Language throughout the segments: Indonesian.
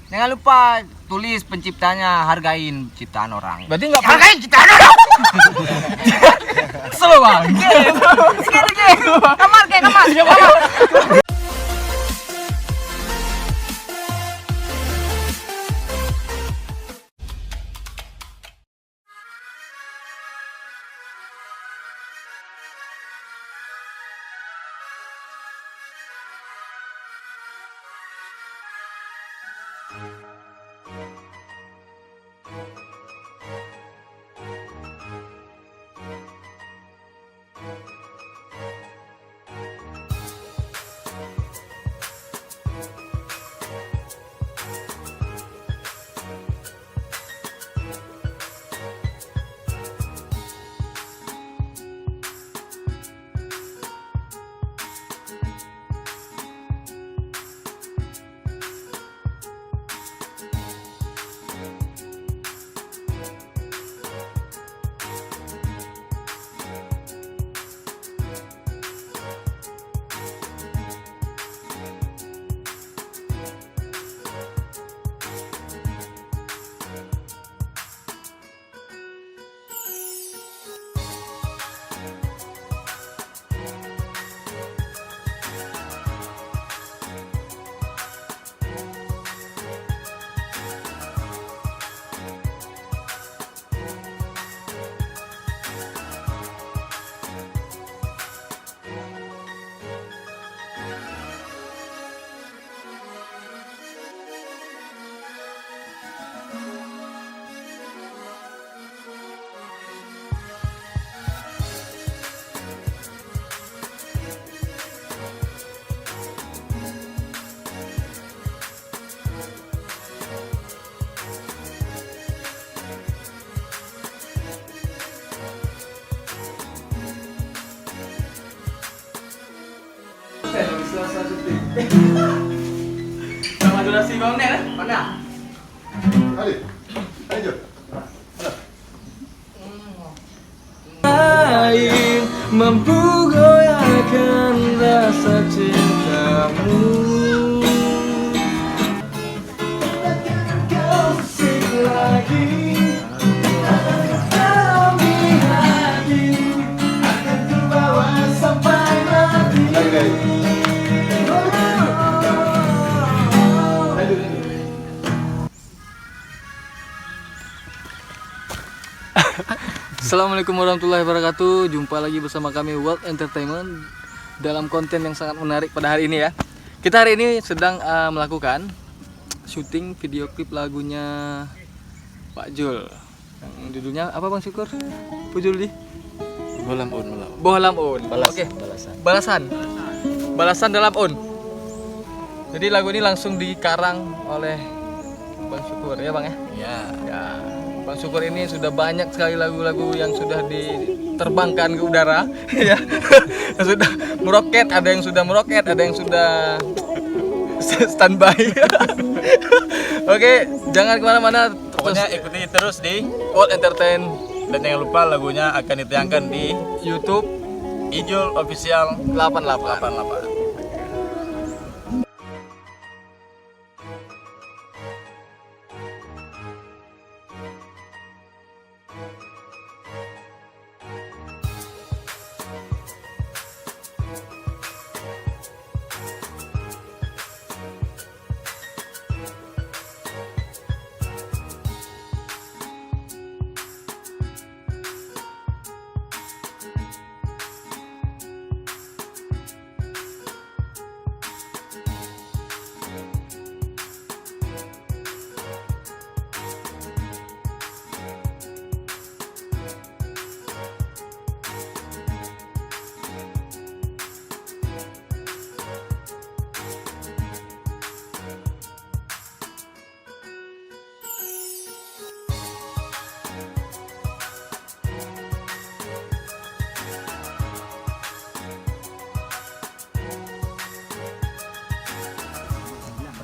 Jangan lupa tulis penciptanya, hargain ciptaan orang. Berarti nggak Hargain ciptaan orang. Slow bang. Kamar. Sama durasi bang Nen, mana? Allez, allez. Mampu goyahkan rasa cintamu. Asik lagi dalam hati, akan ku bawa sampai mati. Assalamualaikum warahmatullahi wabarakatuh. Jumpa lagi bersama kami World Entertainment dalam konten yang sangat menarik pada hari ini ya. Kita hari ini sedang melakukan syuting video klip lagunya Pak Jul. Yang judulnya apa Bang Syukur? Judul di Bohlam on. Bohlam on. Oke. Balasan dalam on. Jadi lagu ini langsung dikarang oleh Bang Syukur ya Bang ya? Ya. Ya. Bang Syukur ini sudah banyak sekali lagu-lagu yang sudah diterbangkan ke udara ya. Yang sudah meroket, ada yang sudah meroket, ada yang sudah standby. Oke, jangan kemana-mana. Pokoknya ikuti terus di World Entertain dan jangan lupa lagunya akan ditayangkan di YouTube Ijul Official 88. 88.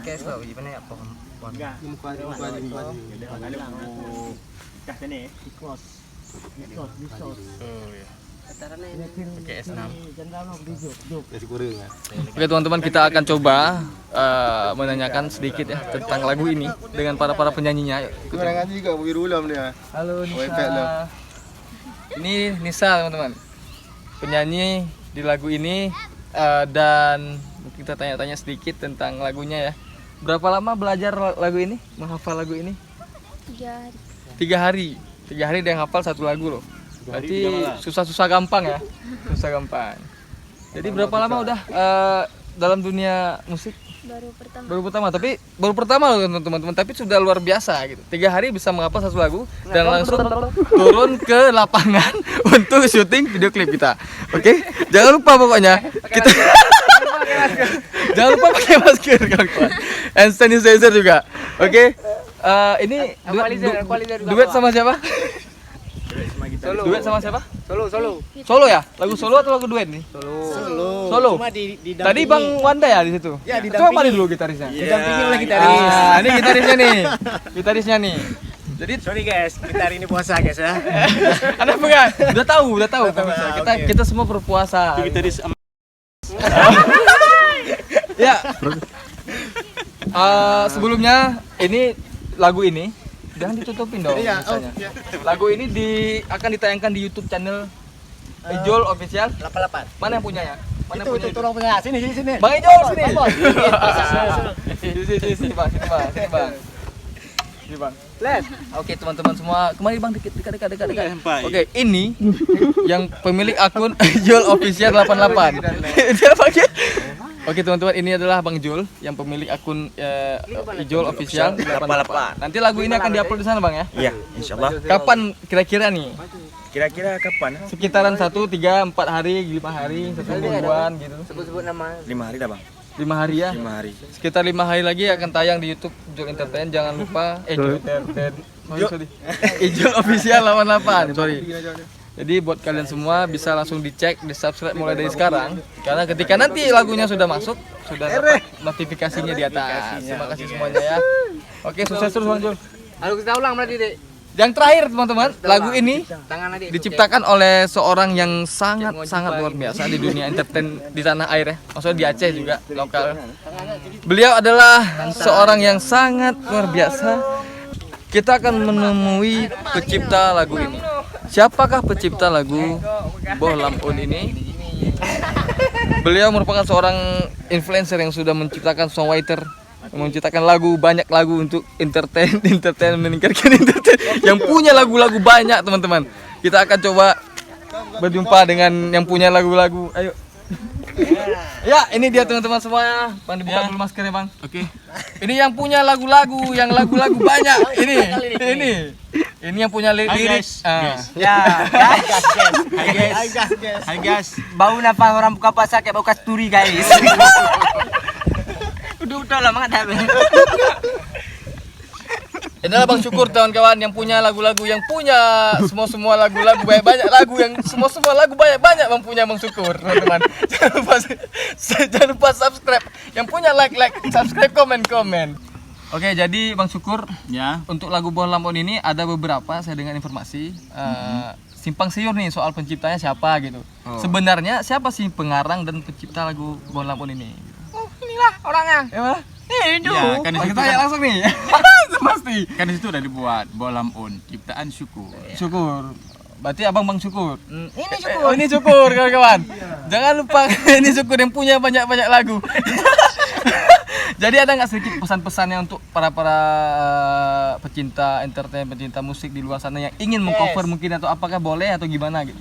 Oke, so gimana ya pohon? Enggak, muka Kah sini. Di close. Oh iya. Pakai S6. Oke teman-teman, kita akan coba menanyakan sedikit ya tentang lagu ini dengan para penyanyinya. Kurangan juga bagi ulam dia. Halo Wifi lo. Nisa. Ini Nisa teman-teman, penyanyi di lagu ini, dan kita tanya-tanya sedikit tentang lagunya ya. Berapa lama belajar lagu ini, menghafal lagu ini? 3 hari. 3 hari dia hafal satu lagu loh. Berarti susah-susah gampang ya, susah gampang. Jadi berapa lama udah dalam dunia musik? Baru pertama, tapi baru pertama loh teman-teman, tapi sudah luar biasa gitu. 3 hari bisa menghafal satu lagu dan langsung turun ke lapangan untuk syuting video klip kita. Oke, jangan lupa pokoknya kita jangan lupa pakai masker kawan-kawan. Hand sanitizer juga. Oke. Ini duet sama siapa? Duet sama siapa? Solo ya? Lagu solo atau lagu duet nih? Solo. Cuma Tadi Bang Wanda ya di situ? Ya, Coba mana dulu gitarisnya? didampingi oleh gitaris. Ini gitarisnya nih. Jadi Sorry guys, gitar ini puasa guys ya. Anda pegang. Udah tahu pemirsa. Kita semua berpuasa. Gitaris Ya. Sebelumnya ini lagu ini jangan ditutupin dong. Iya, misalnya. Lagu ini akan ditayangkan di YouTube channel Ijol Official 88. Mana yang punyanya? Mana yang Itu punya? tolong punya sini. Bang Ijol sini. Sini Bang. Sini Bang. Oke teman-teman semua, kemari Bang dekat. Oke, ini yang pemilik akun Ijol Official 88. Dia pakai. Oke teman-teman, ini adalah Bang Jul yang pemilik akun Ijol Official 88. Nanti lagu ini akan diupload di sana Bang ya? Iya, insyaallah. Kapan kira-kira nih? Kira-kira kapan? Sekitaran 1, 3, 4 hari, 5 hari, 1 mingguan gitu. Sebut nama. 5 hari dah, Bang. 5 hari ya? 5 hari. Sekitar 5 hari lagi akan tayang di YouTube Jul Entertain. Jangan lupa Jul Entertain. Sorry. Ijol Official 88. Sorry. Jadi buat kalian semua bisa langsung dicek, di subscribe mulai dari sekarang. Karena ketika nanti lagunya sudah masuk, sudah dapat notifikasinya di atas. Terima kasih semuanya ya. Oke, sukses terus Bang Jul. Lalu kita ulang berarti, Dek. Yang terakhir teman-teman, lagu ini Tangan adik. diciptakan oleh seorang yang sangat luar biasa di dunia entertain di tanah air ya. Maksudnya di Aceh juga lokal. Beliau adalah seorang yang sangat luar biasa. Kita akan menemui pencipta lagu ini. Siapakah pencipta lagu Boh Lampun ini? Beliau merupakan seorang influencer yang sudah menciptakan songwriter, menciptakan banyak lagu untuk entertain, meningkatkan entertain, yang punya lagu-lagu banyak teman-teman. Kita akan coba berjumpa dengan yang punya lagu-lagu. Ayo. Ya, ini dia teman-teman semuanya. Bang, dibuka dulu maskernya Bang. Oke. Ini yang punya lagu-lagu banyak. Ini yang punya lirik. Ya, Hai guys. bau napa orang buka puasa kayak bau kasturi guys. Udah lah mangat habis. Inilah Bang Syukur kawan-kawan yang punya lagu-lagu, yang punya semua lagu-lagu banyak lagu yang semua lagu banyak Bang punya Bang Syukur teman-teman. Jangan lupa subscribe. Yang punya like, subscribe, komen. Oke, jadi Bang Syukur, Ya. untuk lagu Boh Lampun ini ada beberapa saya dengar informasi simpang siur nih soal penciptanya siapa gitu. Sebenarnya siapa sih pengarang dan pencipta lagu Boh Lampun ini? Oh, inilah orangnya. Ya, Bang? Itu. Ya, kan di Kita situ tanya kan, langsung nih. Pasti. kan di situ udah dibuat Boh Lampun, ciptaan Syukur. Syukur. Berarti Abang Bang Syukur. Ini cukup. Oh, ini Syukur kawan-kawan. Jangan lupa ini Syukur yang punya banyak lagu. Jadi ada nggak sedikit pesan-pesannya untuk para pecinta entertain, pecinta musik di luar sana yang ingin mengcover mungkin, atau apakah boleh atau gimana gitu?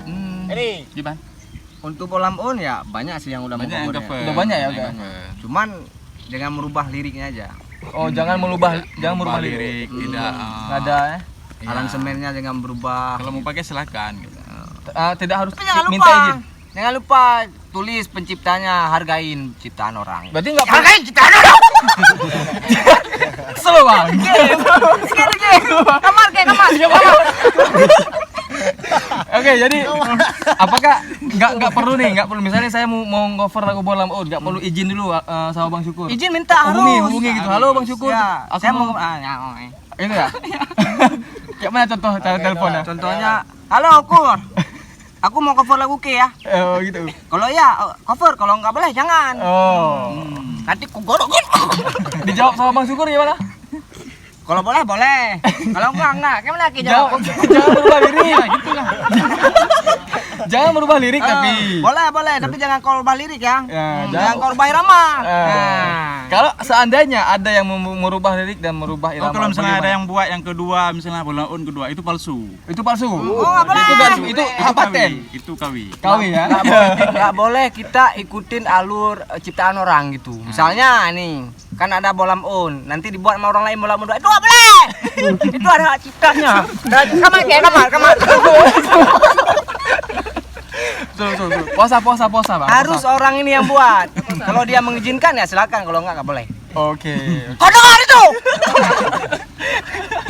Ini. Gimana? Untuk Boh Lampun ya banyak sih yang udah Banyak yang mengcovernya. cover. Udah banyak ya, udah. Cuman dengan merubah liriknya aja. Oh, jangan merubah lirik. Tidak. Nggak ada ya. Aransemennya dengan berubah. Kalau mau pakai silahkan. Gitu. Tidak harus Tapi jangan minta lupa. izin. Jangan lupa tulis penciptanya, hargain ciptaan orang. Berarti nggak perlu. Hargain ciptaan orang. Slow Bang. Kamar. Oke, jadi apakah nggak perlu misalnya saya mau cover lagu Boh Lampun, nggak perlu izin dulu sama Bang Syukur? Izin minta harus. Hubungi gitu. Halo Bang Syukur. Ya, Aku saya mau mau itu ya. Kayak mana contoh cara teleponnya? Contohnya, halo Kur. aku mau cover lagu K ya. Oh gitu. Kalau ya cover, kalau nggak boleh jangan. Oh. Nanti ku gorok. Dijawab sama Bang Syukur gimana? Kalau boleh boleh. Kalau enggak. Gimana Ki Jawab. jawab? Jangan merubah lirik. Jangan merubah lirik tapi. Boleh, tapi jangan korban lirik ya. Ya, Jangan korban irama. Kalau seandainya ada yang merubah lirik dan merubah irama. Oh, kalau misalnya ada bagaimana? yang buat yang kedua, misalnya bola on kedua itu palsu. Itu palsu. nggak boleh. Itu hak paten. Itu kawi. Kawi ya. Nggak boleh kita ikutin alur ciptaan orang gitu. Misalnya nih, kan ada bolam on, nanti dibuat sama orang lain bolam on. Itu nggak boleh. Itu ada hak ciptanya. Kamar. Tuh. Puasa Bang. Harus orang ini yang buat. Kalau dia mengizinkan ya silakan, kalau nggak boleh. Oke. Kau dengar itu?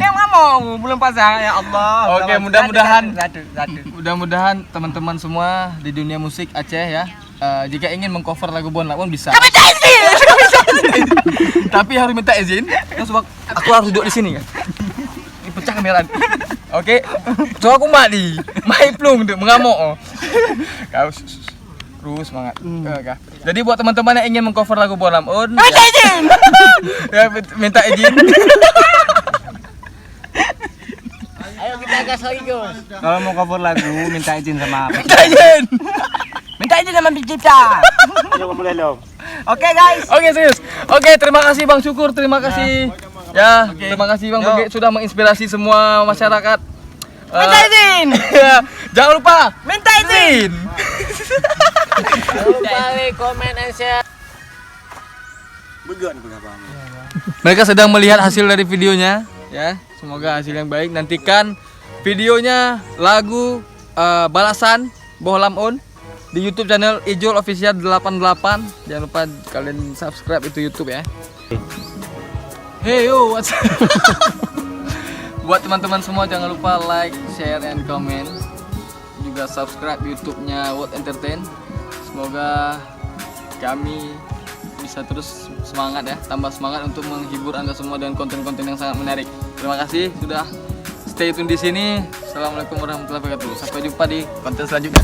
Yang ngomong belum puasa ya Allah. Oke, mudah-mudahan Satu. mudah-mudahan teman-teman semua di dunia musik Aceh ya, jika ingin mengcover lagu Bon Lakon bisa. Kami tak izin. Tapi harus minta izin. Terus aku harus duduk di sini kan. Ini pecah kamera. Oke. So aku mati. Mai plung tuh mengamuk. Kau terus semangat. Oke. Jadi buat teman-teman yang ingin mengcover lagu Bon Lakon, Minta izin. ya minta izin. Ayo kita gas lagi, Gus. Kalau mau cover lagu minta izin sama Minta izin. minta izin sama pencipta. Coba mulai dong. Oke guys. Oke, serius. Oke, terima kasih Bang Syukur, terima kasih. Ya, terima kasih Bang Bege sudah menginspirasi semua masyarakat. Minta izin. Ya, jangan lupa Minta izin. Jangan lupa like, comment, and share. Mereka sedang melihat hasil dari videonya, ya. Semoga hasil yang baik. Nantikan videonya lagu Balasan Bohlam On di YouTube channel Ijol Official 88. Jangan lupa kalian subscribe itu YouTube ya. Hey yo, what's up? Buat teman-teman semua jangan lupa like, share, and comment. Juga subscribe YouTube-nya World Entertain. Semoga kami bisa terus semangat ya, tambah semangat untuk menghibur Anda semua dengan konten-konten yang sangat menarik. Terima kasih sudah stay tune di sini. Assalamualaikum warahmatullahi wabarakatuh. Sampai jumpa di konten selanjutnya.